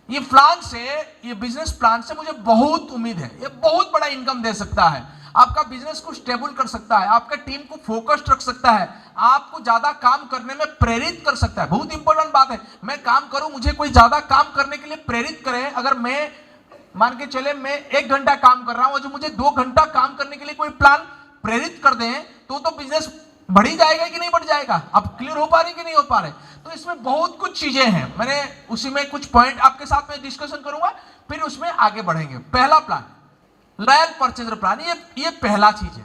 ये प्लान से, ये बिजनेस प्लान से मुझे बहुत उम्मीद है, ये बहुत बड़ा इनकम दे सकता है, आपका बिजनेस को स्टेबल कर सकता है, आपका टीम को फोकस्ड रख सकता है, आपको ज्यादा काम करने में प्रेरित कर सकता है। बहुत इंपॉर्टेंट बात है, मैं काम करूं, मुझे कोई ज्यादा काम करने के लिए प्रेरित करे। अगर मैं मान के चले मैं 1 घंटा काम कर रहा हूं, जो मुझे 2 घंटा काम करने के लिए कोई प्लान प्रेरित कर दें तो बिजनेस बढ़ ही जाएगा कि नहीं बढ़ जाएगा? आप क्लियर हो पा रहे कि नहीं हो पा रहे? तो इसमें बहुत कुछ चीजें हैं, मैंने उसी में कुछ पॉइंट आपके साथ में डिस्कशन करूंगा, फिर उसमें आगे बढ़ेंगे। पहला प्लान लॉयल परचेजर प्लान, ये पहला चीज है।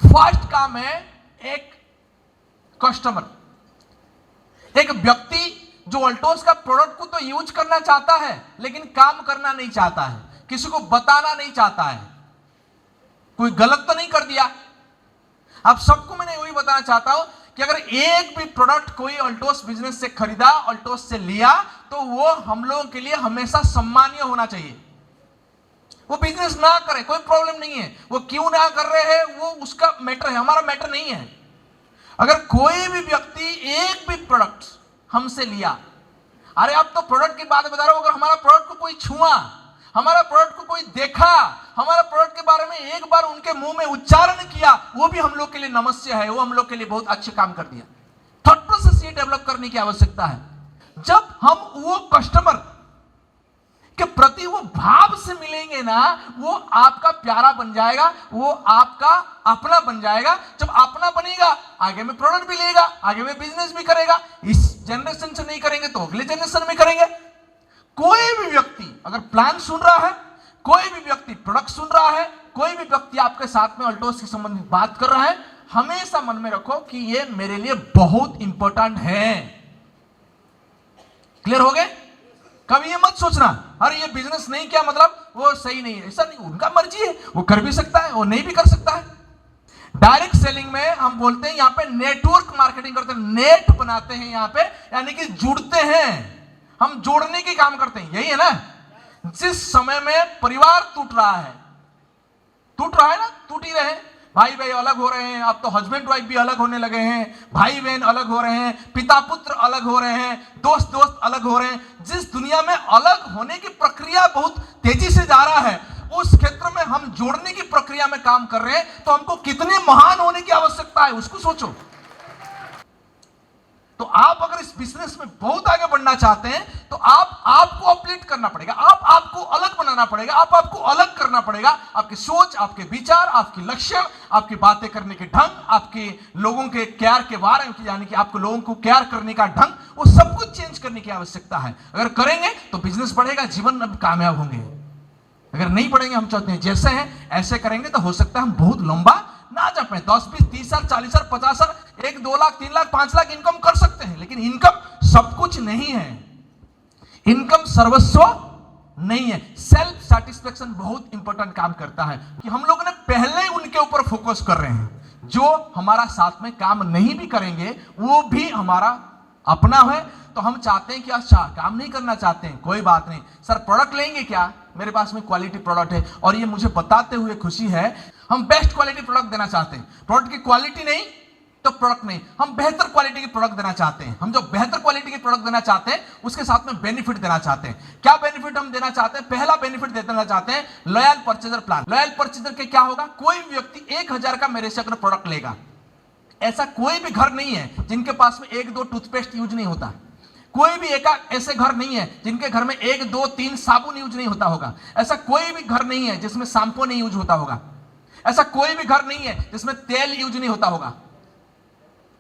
फर्स्ट काम है एक कस्टमर, एक व्यक्ति जो अल्टोस का प्रोडक्ट को तो यूज करना चाहता है लेकिन काम करना नहीं चाहता है, किसी को बताना नहीं चाहता है, कोई गलत तो नहीं कर दिया। आप सबको मैंने वही बताना चाहता हूं कि अगर एक भी प्रोडक्ट कोई अल्टोस बिजनेस से खरीदा, अल्टोस से लिया, तो वो हम लोगों के लिए हमेशा सम्मानीय होना चाहिए। वो बिजनेस ना करे कोई प्रॉब्लम नहीं है, वो क्यों ना कर रहे हैं वो उसका मैटर है, हमारा मैटर नहीं है। अगर कोई भी व्यक्ति एक भी प्रोडक्ट हमसे लिया, अरे आप तो प्रोडक्ट की बात बता रहे हो, अगर हमारा प्रोडक्ट को कोई छुआ, हमारा प्रोडक्ट को कोई देखा, हमारा प्रोडक्ट के बारे में एक बार उनके मुंह में उच्चारण किया, वो भी हम लोग के लिए नमस्ते है, वो हम लोग के लिए बहुत अच्छे काम कर दिया। थॉट प्रोसेस ये डेवलप करने की आवश्यकता है। जब हम वो कस्टमर के प्रति वो भाव से मिलेंगे ना, वो आपका प्यारा बन जाएगा, वो आपका अपना बन जाएगा। जब अपना बनेगा, आगे में प्रोडक्ट भी लेगा, आगे में बिजनेस भी करेगा। इस जनरेशन से नहीं करेंगे तो अगले जनरेशन में करेंगे। कोई भी व्यक्ति अगर प्लान सुन रहा है, कोई भी व्यक्ति प्रोडक्ट सुन रहा है, कोई भी व्यक्ति आपके साथ में अल्टोस के संबंधित बात कर रहा है, हमेशा मन में रखो कि ये मेरे लिए बहुत इंपॉर्टेंट है। क्लियर हो गए? कभी ये मत सोचना अरे ये बिजनेस नहीं किया मतलब वो सही नहीं है, ऐसा नहीं, उनका मर्जी है, वो कर भी सकता है, वो नहीं भी कर सकता है। डायरेक्ट सेलिंग में हम बोलते हैं, यहां पे नेटवर्क मार्केटिंग करते हैं, नेट बनाते हैं यहां पे, यानी कि जुड़ते हैं, हम जोड़ने की काम करते हैं, यही है ना। जिस समय में परिवार टूट रहा है ना, टूट ही रहे, भाई भाई अलग हो रहे हैं, अब तो हस्बैंड वाइफ भी अलग होने लगे हैं, भाई बहन अलग हो रहे हैं, पिता पुत्र अलग हो रहे हैं, दोस्त दोस्त अलग हो रहे हैं। जिस दुनिया में अलग होने की प्रक्रिया बहुत तेजी से जा रहा है, उस क्षेत्र में हम जोड़ने की प्रक्रिया में काम कर रहे हैं, तो हमको कितने महान होने की आवश्यकता है उसको सोचो। तो आप अगर इस बिजनेस में बहुत आगे बढ़ना चाहते हैं तो आपको अपलिफ्ट करना पड़ेगा, आपको अलग बनाना पड़ेगा, आपको अलग करना पड़ेगा। आपकी सोच, आपके विचार, आपकी लक्ष्य, आपकी बातें करने के ढंग, आपके लोगों के केयर के बारे में, यानी कि आपको लोगों को केयर करने का ढंग, वो सब कुछ चेंज करने की आवश्यकता है। अगर करेंगे तो बिजनेस बढ़ेगा, जीवन में कामयाब होंगे। अगर नहीं बढ़ेंगे, हम चाहते हैं जैसे हैं ऐसे करेंगे, तो हो सकता है हम बहुत लंबा ना जा पाए, 10 20 30 साल 40 साल 50 साल 1 2 लाख 3 लाख 5 लाख इनकम कर सकते हैं, लेकिन इनकम सब कुछ नहीं है, इनकम सर्वस्व नहीं है। सेल्फ सेटिस्फेक्शन बहुत इंपॉर्टेंट काम करता है कि हम लोगों ने पहले उनके ऊपर फोकस कर रहे हैं जो हमारा साथ में काम नहीं भी करेंगे, वो भी हमारा अपना है। तो हम चाहते हैं कि अच्छा काम नहीं करना चाहते हैं, कोई बात नहीं सर, प्रोडक्ट लेंगे क्या, मेरे पास में क्वालिटी प्रोडक्ट है, और ये मुझे बताते हुए खुशी है, हम बेस्ट क्वालिटी प्रोडक्ट देना चाहते हैं। प्रोडक्ट की क्वालिटी नहीं तो प्रोडक्ट नहीं, हम बेहतर क्वालिटी की प्रोडक्ट देना चाहते हैं। हम जो बेहतर क्वालिटी की प्रोडक्ट देना चाहते हैं उसके साथ में बेनिफिट देना चाहते हैं। क्या बेनिफिट हम देना चाहते हैं? पहला बेनिफिट देना चाहते हैं loyal purchaser plan. Loyal purchaser के क्या होगा, कोई व्यक्ति 1000 का मेरे से अगर प्रोडक्ट लेगा, ऐसा कोई भी घर नहीं है जिनके पास में 1-2 टूथपेस्ट यूज नहीं होता, कोई भी एक ऐसे घर नहीं है जिनके घर में 1-2-3 साबुन यूज नहीं होता होगा, ऐसा कोई भी घर नहीं है जिसमें शैम्पू नहीं यूज होता होगा, ऐसा कोई भी घर नहीं है जिसमें तेल यूज नहीं होता होगा।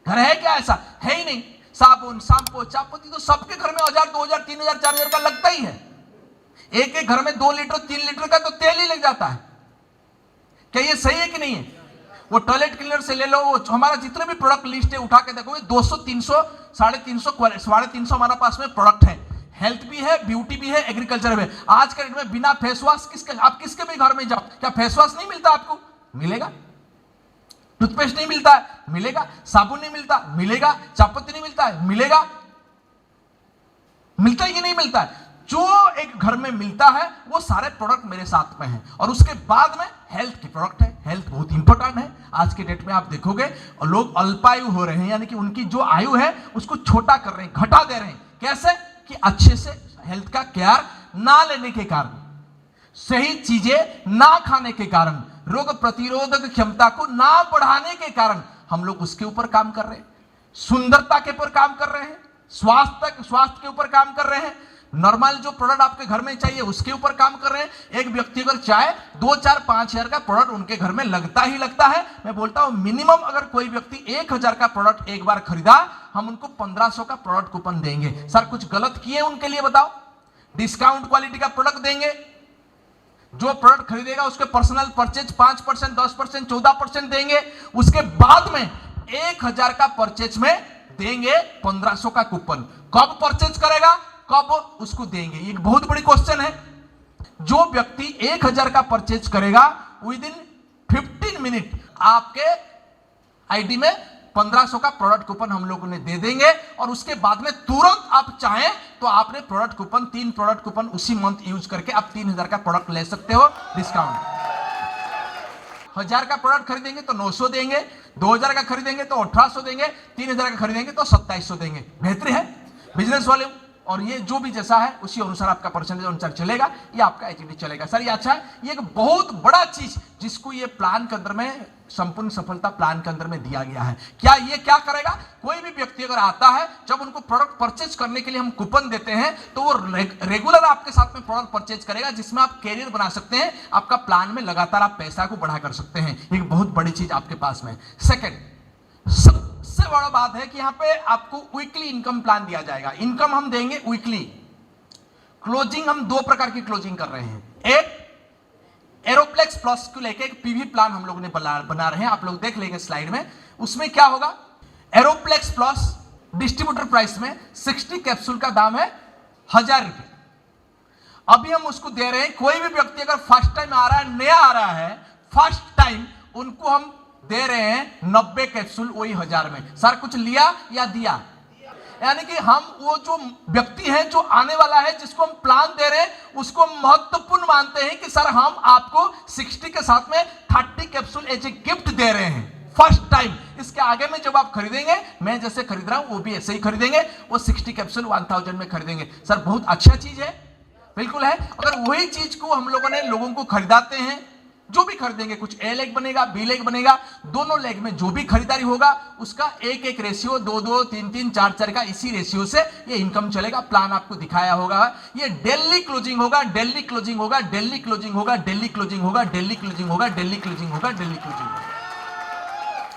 घर है क्या? ऐसा है ही नहीं। साबुन, शैम्पू, चायपत्ती तो सबके घर में 1000 2000 3000 4000 का लगता ही है। एक एक घर में 2 लीटर 3 लीटर का तो तेल ही लग जाता है। क्या ये सही है कि नहीं है? वो टॉयलेट क्लीनर से ले लो, वो हमारा जितने भी प्रोडक्ट लिस्ट है उठा के देखो, 200 300 350 हमारा पास में प्रोडक्ट है। हेल्थ भी है, ब्यूटी भी है, एग्रीकल्चर भी है। आज के डेट में बिना फेस वॉश आप किसके भी घर में जाओ, क्या फेस वॉश नहीं मिलता आपको? मिलेगा। टूथपेस्ट नहीं मिलता है? मिलेगा। साबुन नहीं मिलता? मिलेगा। चायपत्ती नहीं मिलता है? मिलेगा। मिलता है कि नहीं मिलता है? जो एक घर में मिलता है वो सारे प्रोडक्ट मेरे साथ में हैं। और उसके बाद में हेल्थ की प्रोडक्ट है। हेल्थ बहुत इंपॉर्टेंट है। आज के डेट में आप देखोगे लोग अल्पायु हो रहे हैं, यानी कि उनकी जो आयु है उसको छोटा कर रहे हैं, घटा दे रहे हैं। कैसे? कि अच्छे से हेल्थ का केयर ना लेने के कारण, सही चीजें ना खाने के कारण, रोग प्रतिरोधक क्षमता को ना बढ़ाने के कारण हम लोग उसके ऊपर काम कर रहे हैं, सुंदरता के ऊपर काम कर रहे हैं, स्वास्थ्य के ऊपर काम कर रहे हैं, नॉर्मल जो प्रोडक्ट आपके घर में चाहिए उसके ऊपर काम कर रहे हैं। एक व्यक्ति अगर चाहे 2, 4, 5 हजार का प्रोडक्ट उनके घर में लगता ही लगता है। मैं बोलता हूं मिनिमम अगर कोई व्यक्ति 1000 का प्रोडक्ट एक बार खरीदा, हम उनको 1500 का प्रोडक्ट कूपन देंगे। सर कुछ गलत किए उनके लिए बताओ, डिस्काउंट क्वालिटी का प्रोडक्ट देंगे। जो प्रोडक्ट खरीदेगा उसके पर्सनल परचेज 5%, 10%, 14% देंगे। उसके बाद में 1000 का परचेज में देंगे 1500 का कूपन। कब परचेज करेगा, कब उसको देंगे, ये एक बहुत बड़ी क्वेश्चन है। जो व्यक्ति 1000 का परचेज करेगा विद इन 15 मिनट आपके आईडी में 1500 का प्रोडक्ट कूपन हम लोगों ने दे देंगे। और उसके बाद में तुरंत आप चाहें तो आपने प्रोडक्ट कूपन 3 प्रोडक्ट कूपन उसी मंथ यूज करके आप 3000 का प्रोडक्ट ले सकते हो डिस्काउंट। 1000 का प्रोडक्ट खरीदेंगे तो 900 देंगे, 2000 का खरीदेंगे तो 1800 देंगे, 3000 का खरीदेंगे तो 2700 देंगे। बेहतर है बिजनेस वाले। और ये जो भी जैसा है उसी अनुसार आपका परसेंटेज अनुसार चलेगा, ये आपका एचडी चलेगा। सर ये अच्छा है, ये एक बहुत बड़ा चीज जिसको ये प्लान के अंदर में, संपूर्ण सफलता प्लान के अंदर में दिया गया है। क्या ये क्या करेगा, कोई भी व्यक्ति अगर आता है, जब उनको प्रोडक्ट परचेज करने के लिए हम कूपन देते हैं तो वो रेगुलर आपके साथ में प्रोडक्ट परचेज करेगा, जिसमें आप कैरियर बना सकते हैं, आपका प्लान में लगातार आप पैसा को बढ़ा कर सकते हैं। एक बहुत बड़ी चीज आपके पास में। सेकेंड, सबसे बड़ा बात है कि यहां पे आपको वीकली इनकम प्लान दिया जाएगा। इनकम हम देंगे वीकली। क्लोजिंग हम 2 प्रकार की क्लोजिंग कर रहे हैं। एक एरोप्लेक्स प्लस को लेके एक पीवी प्लान हम लोगों ने बना रहे हैं, आप लोग देख लेंगे स्लाइड में। उसमें क्या होगा, एरोप्लेक्स प्लस डिस्ट्रीब्यूटर प्राइस में 60 कैप्सूल का दाम है 1000 रुपए। अभी हम उसको दे रहे हैं, कोई भी व्यक्ति अगर फर्स्ट टाइम आ रहा है, नया आ रहा है फर्स्ट टाइम, उनको हम दे रहे हैं 90 कैप्सूल वही 1000 में। सर कुछ लिया या दिया, यानी कि हम वो जो व्यक्ति है जो आने वाला है, जिसको हम प्लान दे रहे हैं, उसको महत्वपूर्ण मानते हैं कि सर हम आपको 60 के साथ में 30 कैप्सूल एज ए गिफ्ट दे रहे हैं फर्स्ट टाइम। इसके आगे में जब आप खरीदेंगे, मैं जैसे खरीद रहा हूं वो भी ऐसे ही खरीदेंगे, वो 60 कैप्सूल 1000 में खरीदेंगे। सर बहुत अच्छा चीज है, बिल्कुल है। अगर वही चीज को हम लोगों ने लोगों को खरीदाते हैं, जो भी खरीदेंगे, कुछ ए लेग बनेगा, बी लेग बनेगा, दोनों लेग में जो भी खरीदारी होगा उसका 1-1 रेशियो, 2-2, 3-3, 4-4 का इसी रेशियो से ये इनकम चलेगा। प्लान आपको दिखाया होगा, ये डेली क्लोजिंग होगा, डेली क्लोजिंग होगा, डेली क्लोजिंग होगा, डेली क्लोजिंग होगा, डेली क्लोजिंग होगा, डेली क्लोजिंग होगा, डेली क्लोजिंग होगा।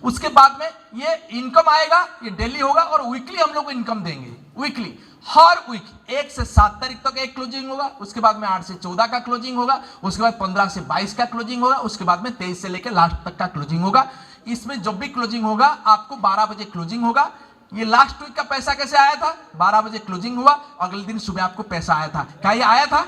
उसके बाद में ये इनकम आएगा, ये डेली होगा। और वीकली हम लोग इनकम देंगे, वीकली हर वीक 1 से 7 तारीख तक एक क्लोजिंग होगा, उसके बाद में 8 से 14 का क्लोजिंग होगा, उसके बाद 15 से 22 का क्लोजिंग होगा, उसके बाद में 23 से लेकर लास्ट तक का क्लोजिंग होगा। इसमें जब भी क्लोजिंग होगा आपको 12 बजे क्लोजिंग होगा। ये लास्ट वीक का पैसा कैसे आया था, 12 बजे क्लोजिंग हुआ, अगले दिन सुबह आपको पैसा आया था। क्या ये आया था?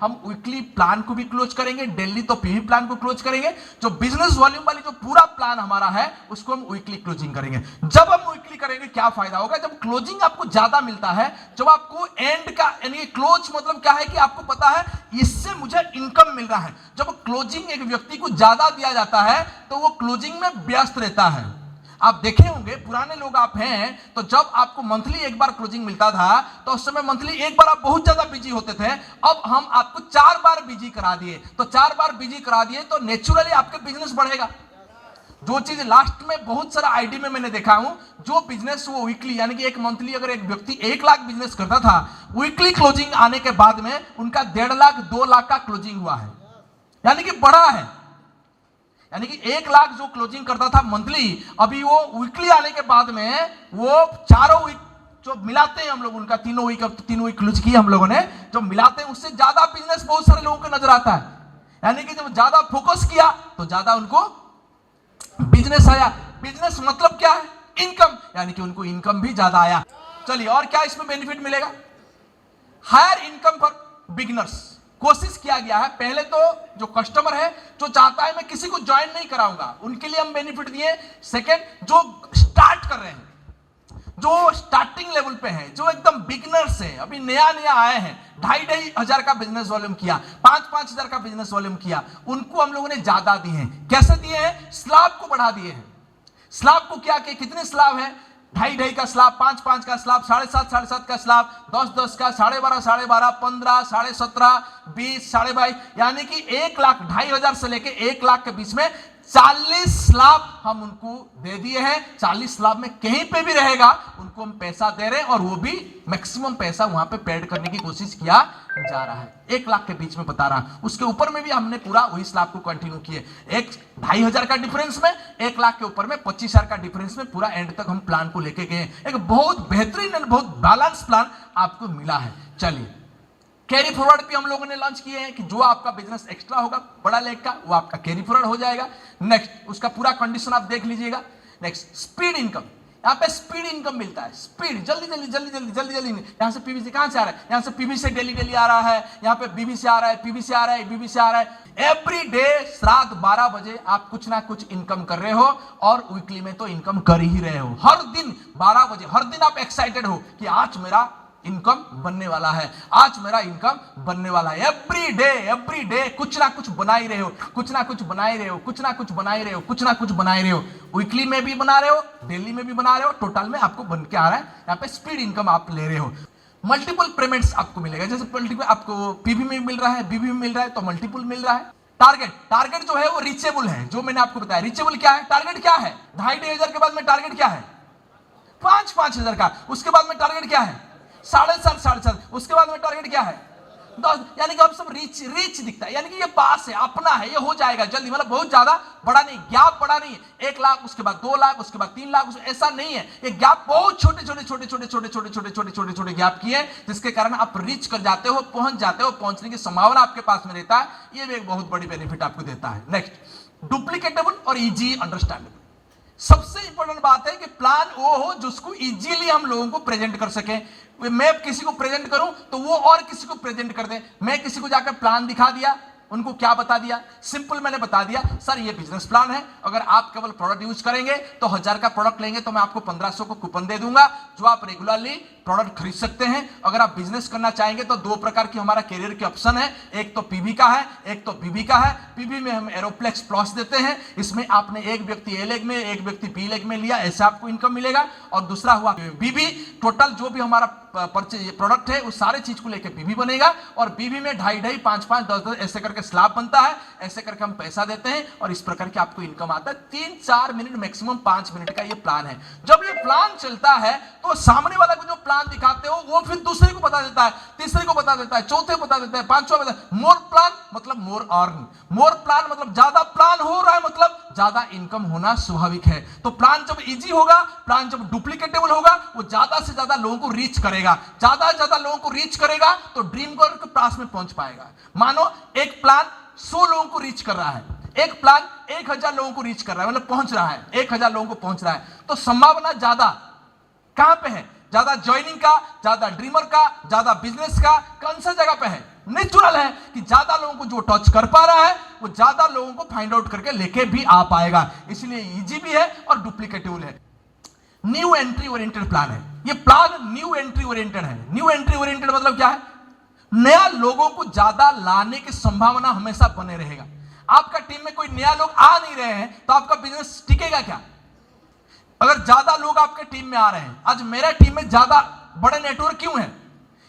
हम वीकली प्लान को भी क्लोज करेंगे, डेली तो पीवी प्लान को क्लोज करेंगे। जो बिजनेस वॉल्यूम वाली जो पूरा प्लान हमारा है उसको हम वीकली क्लोजिंग करेंगे। जब हम वीकली करेंगे क्या फायदा होगा, जब क्लोजिंग आपको ज्यादा मिलता है, जब आपको एंड का यानी क्लोज मतलब क्या है कि आपको पता है इससे मुझे इनकम मिल रहा है। जब क्लोजिंग एक व्यक्ति को ज्यादा दिया जाता है तो वो क्लोजिंग में व्यस्त रहता है। आप देखे होंगे पुराने लोग आप हैं, तो जब आपको मंथली एक बार क्लोजिंग मिलता था तो उस समय मंथली एक बार आप बहुत ज्यादा बिजी होते थे। अब हम आपको 4 बार बिजी करा दिए, तो 4 बार बिजी करा दिए तो नेचुरली आपके बिजनेस बढ़ेगा। जो चीज लास्ट में बहुत सारा आईडी में मैंने देखा हूं, जो बिजनेस वो वीकली यानी कि एक मंथली अगर एक व्यक्ति 1 लाख बिजनेस करता था, वीकली क्लोजिंग आने के बाद में उनका 1.5 लाख 2 लाख का क्लोजिंग हुआ है, यानी कि बढ़ा है। यानी कि 1 लाख जो क्लोजिंग करता था मंथली, अभी वो वीकली आने के बाद में वो 4 वीक जो मिलाते हैं हम लोग, उनका 3 वीक क्लोज किए हम लोगों ने, जो मिलाते हैं उससे ज्यादा बिजनेस बहुत सारे लोगों को नजर आता है। यानी कि जब ज्यादा फोकस किया तो ज्यादा उनको बिजनेस आया। बिजनेस मतलब क्या है, इनकम, यानी कि उनको इनकम भी ज्यादा आया। चलिए और क्या इसमें बेनिफिट मिलेगा, हायर इनकम फॉर बिगिनर्स। कोशिश किया गया है, पहले तो जो कस्टमर है जो चाहता है मैं किसी को ज्वाइन नहीं कराऊंगा, उनके लिए हम बेनिफिट दिए। सेकंड, जो स्टार्ट कर रहे हैं, जो स्टार्टिंग लेवल पे हैं, जो एकदम बिगिनर्स हैं, अभी नया नया आए हैं, 2,500 हजार का बिजनेस वॉल्यूम किया, 5-5 हजार का बिजनेस वॉल्यूम किया, उनको हम लोगों ने ज्यादा दिए हैं। कैसे दिए हैं, स्लैब को बढ़ा दिए हैं। स्लैब को क्या कितने स्लैब है, 2.5 का स्लैब, 5 का स्लैब, 7.5 का स्लैब, 10 का, 12.5, 15, 17.5, 20, 22.5, यानी कि 1,00,000, 2,500 से लेके 1,00,000 के बीच में 40 स्लैब हम उनको दे दिए हैं। 40 स्लैब में कहीं पे भी रहेगा उनको हम पैसा दे रहे हैं, और वो भी मैक्सिमम पैसा वहां पे पेड करने की कोशिश किया जा रहा है। 1,00,000 के बीच में बता रहा, उसके ऊपर में भी हमने पूरा वही स्लैब को कंटिन्यू किए। 2,500 का डिफरेंस में, 1,00,000 के ऊपर में 25,000 का डिफरेंस में पूरा एंड तक हम प्लान को लेके गए। एक बहुत बेहतरीन, बहुत बैलेंस प्लान आपको मिला है। चलिए, कैरी फॉरवर्ड भी हम लोगों ने लॉन्च किए हैं कि जो आपका बिजनेस एक्स्ट्रा होगा बड़ा लेग का, वो आपका कैरी फॉरवर्ड हो जाएगा। नेक्स्ट, उसका पूरा कंडीशन आप देख लीजिएगा। Next, speed income. यहाँ पे स्पीड इनकम मिलता है, स्पीड, जल्दी। यहाँ से पीवी से कहां से आ रहा है? यहाँ से पीवी से डेली आ रहा है, यहाँ पे बीबी से आ रहा है, पीवी से आ रहा है, बीबी से आ रहा है। एवरी डे रात 12 बजे आप कुछ ना कुछ इनकम कर रहे हो, और वीकली में तो इनकम कर ही रहे हो। हर दिन 12 बजे, हर दिन आप एक्साइटेड हो कि आज मेरा इनकम बनने वाला है, आज मेरा इनकम बनने वाला है। एवरी डे कुछ ना कुछ बना ही रहे हो, कुछ ना कुछ बना ही रहे हो, कुछ ना कुछ बना ही रहे हो, कुछ ना कुछ बना ही रहे हो। वीकली में भी बना रहे हो, डेली में भी बना रहे हो, टोटल में आपको बन के आ रहा है। यहाँ पे स्पीड इनकम आप ले रहे हो। मल्टीपल पेमेंट्स आपको मिलेगा, जैसे मल्टीपल आपको पीवी में मिल रहा है, बीबी में मिल रहा है, तो मल्टीपल मिल रहा है। टारगेट जो है वो रीचेबल है, जो मैंने आपको बताया। रीचेबल क्या है? टारगेट क्या है? 2,500 के बाद में टारगेट क्या है? 5,000 का। उसके बाद में टारगेट क्या है? 7,500। उसके बाद में टारगेट क्या है? 10। यानी कि हम सब रीच दिखता है, यानी कि ये पास है, अपना है, ये हो जाएगा जल्दी। मतलब बहुत ज्यादा बड़ा नहीं, गैप बड़ा नहीं है। 1,00,000, उसके बाद 2,00,000, उसके बाद 3,00,000, ऐसा नहीं है। ये गैप बहुत छोटे छोटे गैप की है, जिसके कारण आप रीच कर जाते हो, पहुंच जाते हो, पहुंचने की संभावना आपके पास में रहता है। ये भी एक बहुत बड़ी बेनिफिट आपको देता है। नेक्स्ट, डुप्लीकेटेबल और इजी अंडरस्टैंडिंग। सबसे इंपॉर्टेंट बात है कि प्लान वो हो जिसको इजीली हम लोगों को प्रेजेंट कर सके। मैं किसी को प्रेजेंट करूं तो वो और किसी को प्रेजेंट कर दे। मैं किसी को जाकर प्लान दिखा दिया, उनको क्या बता दिया? सिंपल मैंने बता दिया, सर ये बिजनेस प्लान है, अगर आप केवल प्रोडक्ट यूज करेंगे तो 1,000 का प्रोडक्ट लेंगे तो मैं आपको 1,500 को कूपन दे दूंगा, जो आप रेगुलरली प्रोडक्ट खरीद सकते हैं। अगर आप बिजनेस करना चाहेंगे तो 2 प्रकार की हमारा कैरियर के ऑप्शन है, एक तो पीवी का है, एक तो बीबी का है। पीवी में हम एरोप्लेक्स प्लस देते हैं, इसमें आपने एक व्यक्ति ए लेग में, एक व्यक्ति बी लेग में लिया, ऐसे आपको इनकम मिलेगा। और दूसरा हुआ बीबी, टोटल जो भी हमारा परचेज प्रोडक्ट है उस सारे चीज को लेकर बीबी बनेगा, और बीबी में 2.5, 5, 10 ऐसे करके स्लैब बनता है, ऐसे करके हम पैसा देते हैं, और इस प्रकार के आपको इनकम आता है। 3-4 मिनट, मैक्सिमम 5 मिनट का ये प्लान है। जब ये प्लान चलता है तो सामने वाला को जो प्लान दिखाते हो वो फिर दूसरे को बता देता है, तीसरे को बता देता है, चौथे को बता देता है, पांचवा बता। मोर प्लान मतलब मोर अर्न, मोर प्लान मतलब ज्यादा प्लान हो रहा है, मतलब ज्यादा इनकम होना स्वाभाविक है। तो प्लान जब इजी होगा, प्लान जब डुप्लीकेटेबल होगा, वो ज्यादा से ज्यादा लोगों को रीच करेगा। ज्यादा से ज्यादा लोगों को रीच करेगा तो ड्रीम गोल के पास में पहुंच पाएगा। मानो एक प्लान 100 लोगों को रीच कर रहा है, एक प्लान 1,000 लोगों को रीच कर रहा है, मतलब पहुंच रहा है, 1,000 लोगों को पहुंच रहा है, तो संभावना ज्यादा कहां पे है? ज्यादा ज्वाइनिंग का, ज्यादा ड्रीमर का, ज्यादा बिजनेस का, कौन सा जगह पे है? नेचुरल है कि ज्यादा लोगों को जो टच कर पा रहा है वो ज्यादा लोगों को फाइंड आउट करके लेके भी आ पाएगा। इसलिए इजी भी है और डुप्लीकेटेबल है। न्यू एंट्री ओरिएंटेड प्लान है ये। प्लान न्यू एंट्री ओरिएंटेड है। न्यू एंट्री ओरिएंटेड मतलब क्या है? नया लोगों को ज्यादा लाने की संभावना हमेशा बने रहेगा। आपका टीम में कोई नया लोग आ नहीं रहे हैं तो आपका बिजनेस टिकेगा क्या? अगर ज्यादा लोग आपके टीम में आ रहे हैं, आज मेरा टीम में ज्यादा बड़े नेटवर्क क्यों है?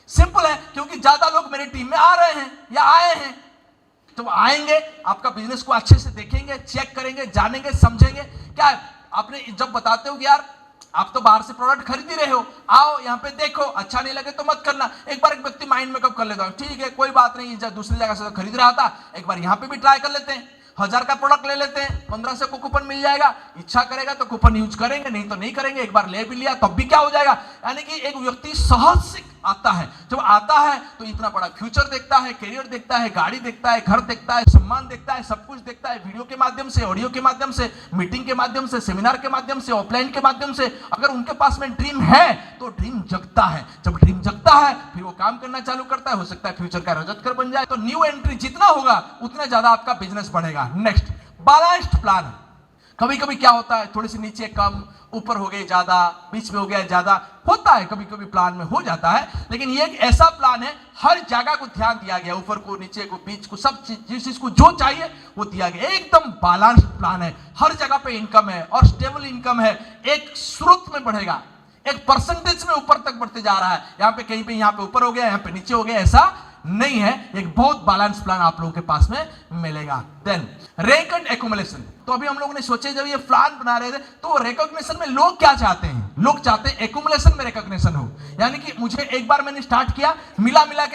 सिंपल है, क्योंकि ज्यादा लोग मेरे टीम में आ रहे हैं या आए हैं। तो आएंगे, आपका बिजनेस को अच्छे से देखेंगे, चेक करेंगे, जानेंगे, समझेंगे। क्या है? आपने जब बताते हो कि यार आप तो बाहर से प्रोडक्ट खरीद ही रहे हो, आओ यहाँ पे देखो, अच्छा नहीं लगे तो मत करना। एक बार एक व्यक्ति माइंड मेकअप कर लेता है, ठीक है कोई बात नहीं, दूसरी जगह से तो खरीद रहा था, एक बार यहाँ पे भी ट्राई कर लेते हैं, 1,000 का प्रोडक्ट ले लेते हैं, 1,500 को कूपन मिल जाएगा। इच्छा करेगा तो कूपन यूज करेंगे, नहीं तो नहीं करेंगे। एक बार ले भी लिया तब भी क्या हो जाएगा? यानी कि एक व्यक्ति सहज से आता है, जब आता है तो इतना बड़ा फ्यूचर देखता है, करियर देखता है, गाड़ी देखता है, घर देखता है, सम्मान देखता है, सब कुछ देखता है। वीडियो के माध्यम से, ऑडियो के माध्यम से, मीटिंग के माध्यम से, सेमिनार के माध्यम से, ऑफलाइन के माध्यम से। अगर उनके पास में ड्रीम है तो ड्रीम जगता है। जब ड्रीम जगता है फिर वो काम करना चालू करता है, हो सकता है फ्यूचर का रजतकर बन जाए। तो न्यू एंट्री जितना होगा उतना ज्यादा आपका बिजनेस बढ़ेगा। Next, balanced plan. कभी कभी क्या होता है, थोड़ी सी नीचे कम, ऊपर हो गए ज्यादा, बीच में हो गया ज्यादा, होता है कभी कभी प्लान में हो जाता है। लेकिन ये एक ऐसा प्लान है, हर जगह को ध्यान दिया गया, ऊपर को, नीचे को, बीच को, सब चीज, जिस चीज को जो चाहिए वो दिया गया। एकदम बैलेंस प्लान है, हर जगह पे इनकम है और स्टेबल इनकम है, एक स्रोत में बढ़ेगा, एक परसेंटेज में ऊपर तक बढ़ते जा रहा है। यहाँ पे कहीं पे, यहाँ पे ऊपर हो गया, यहाँ पे नीचे हो गया, ऐसा नहीं है। एक बहुत बैलेंस प्लान आप लोगों के पास में मिलेगा। Then rank and accumulation. तो अभी हम लोगों ने सोचे जब ये प्लान बना रहे थे तो रिकॉग्निशन में लोग क्या चाहते हैं, लोग चाहते हैं एक्युमुलेशन में रिकॉग्निशन हो, यानी कि मुझे एक बार मैंने स्टार्ट किया, मिला मिला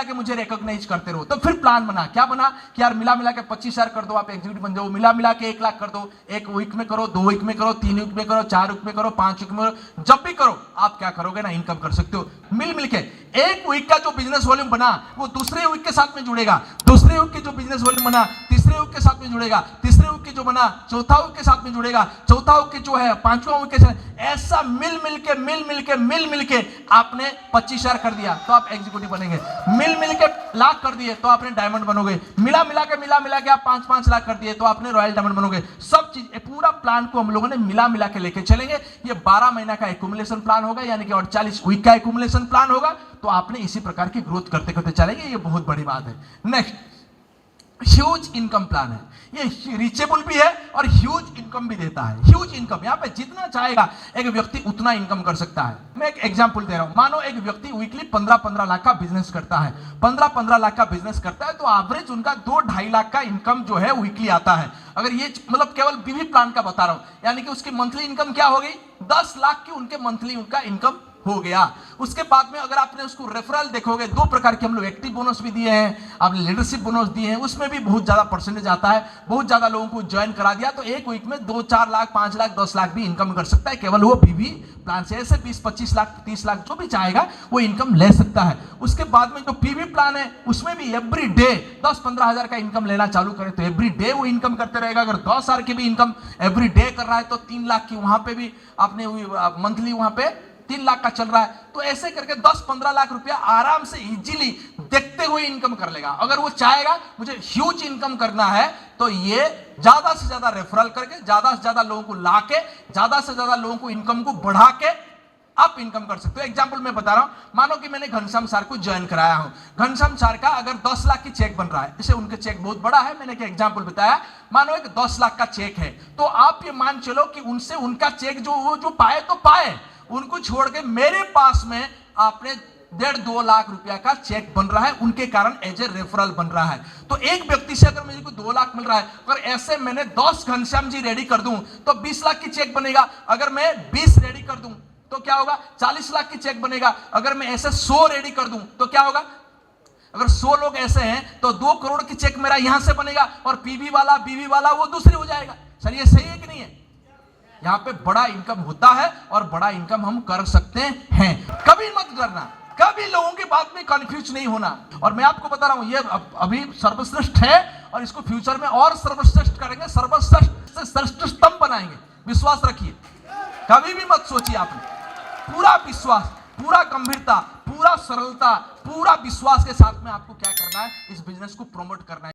के मुझे रिकॉग्नाइज करते रहो। तो फिर प्लान बना, क्या बना कि यार मिला के 25,000 कर दो, आप एग्जीक्यूटिव बन जाओ, मिला के 1 लाख कर दो, 1 वीक में करो, 2 वीक में करो, 3 वीक में करो, 4 वीक में करो, 5 वीक में करो, जब भी करो आप क्या करोगे ना, इनकम कर सकते हो। मिल के एक वीक का जो बिजनेस वॉल्यूम बना वो दूसरे वीक के साथ में जुड़ेगा, दूसरे वीक के जो बिजनेस वॉल्यूम बना तीसरे वीक के साथ में जुड़ेगा, तीसरे वीक के जो बना चौथा वीक के साथ में जुड़ेगा, चौथा वीक के जो है पांचवा वीक के साथ, ऐसा मिल के आपने 25,000 कर दिया तो आप एग्जीक्यूटिव बनेंगे, मिल के लाख कर दिए तो आपने डायमंड बनोगे, मिला के आप 5 लाख कर दिए तो आपने रॉयल डायमंड बनोगे। सब चीज पूरा प्लान को हम लोगों ने मिला के लेके चलेंगे। ये 12 महीना का एक्युमुलेशन प्लान होगा, यानी कि 48 वीक का एक्युमुलेशन प्लान होगा। तो आपने इसी प्रकार की ग्रोथ करते करते चलेंगे, ये बहुत बड़ी बात है। नेक्स्ट ह्यूज इनकम प्लान है, ये रीचेबल भी है और ह्यूज इनकम भी देता है। ह्यूज इनकम, यहाँ पे जितना चाहेगा एक व्यक्ति उतना इनकम कर सकता है। मैं एक एग्जांपल दे रहा हूं, मानो एक व्यक्ति वीकली 15-15 लाख का बिजनेस करता है, 15-15 लाख का बिजनेस करता है तो एवरेज उनका 2-2.5 लाख का इनकम जो है वीकली आता है। अगर ये मतलब केवल बीवी प्लान का बता रहा हूं, यानी कि उसकी मंथली इनकम क्या हो गई, 10 लाख की उनके मंथली उनका इनकम हो गया। उसके बाद में अगर आपने उसको रेफरल देखोगे, 2 प्रकार के हम लोग एक्टिव बोनस भी दिए हैं, आपने लीडरशिप बोनस दिए हैं, उसमें भी बहुत ज्यादा परसेंटेज आता है, बहुत ज्यादा लोगों को ज्वाइन करा दिया तो एक वीक में 2-4 लाख, 5 लाख, 10 लाख भी इनकम कर सकता है, केवल वो बीवी प्लान से। ऐसे 20-25 लाख, 30 लाख जो भी चाहेगा वो इनकम ले सकता है। उसके बाद में जो पीवी प्लान है उसमें भी एवरी डे 10-15 हजार का इनकम लेना चालू करे तो एवरी डे वो इनकम करते रहेगा। अगर 10 हजार की भी इनकम एवरी डे कर रहा है तो 3 लाख की वहां पे भी आपने मंथली वहां पे 3 लाख का चल रहा है, तो ऐसे करके 10-15 लाख रुपया आराम से इजीली देखते हुए इनकम कर लेगा। अगर वो चाहेगा मुझे ह्यूज इनकम करना है तो ये ज्यादा से ज्यादा रेफरल करके, ज्यादा से ज्यादा लोगों को लाके, ज्यादा से ज्यादा लोगों को इनकम को बढ़ा के आप इनकम कर सकते हो। एग्जांपल मैं बता रहा हूं, मानो कि मैंने घनश्याम सर को ज्वाइन कराया हूं, घनश्याम सर का अगर 10 लाख की चेक बन रहा है, इसे उनके चेक बहुत बड़ा है, मैंने क्या एग्जांपल बताया, मानो एक 10 लाख का चेक है तो आप ये मान चलो कि उनसे उनका चेक जो पाए तो पाए, उनको छोड़ के मेरे पास में आपने 1.5-2 लाख रुपया का चेक बन रहा है, उनके कारण एज ए रेफरल बन रहा है। तो एक व्यक्ति से अगर मुझे को 2 लाख मिल रहा है, अगर ऐसे मैंने 10 घनश्याम जी रेडी कर दूं तो 20 लाख की चेक बनेगा। अगर मैं 20 रेडी कर दूं तो क्या होगा, 40 लाख की चेक बनेगा। अगर मैं ऐसे 100 रेडी कर दूं तो क्या होगा, अगर 100 लोग ऐसे हैं तो 2 करोड़ की चेक मेरा यहां से बनेगा और पीवी वाला, बीवी वाला वो दूसरी हो जाएगा। सर ये सही है कि नहीं है? यहां पे बड़ा इनकम होता है और बड़ा इनकम हम कर सकते हैं। कभी मत डरना, कभी लोगों की बात में कंफ्यूज नहीं होना। और मैं आपको बता रहा हूं ये अभी सर्वश्रेष्ठ है और इसको फ्यूचर में और सर्वश्रेष्ठ करेंगे, सर्वश्रेष्ठ से श्रेष्ठतम बनाएंगे, विश्वास रखिए। कभी भी मत सोचिए, आपने पूरा विश्वास, पूरा गंभीरता, पूरा सरलता, पूरा विश्वास के साथ में आपको क्या करना है, इस बिजनेस को प्रमोट करना है।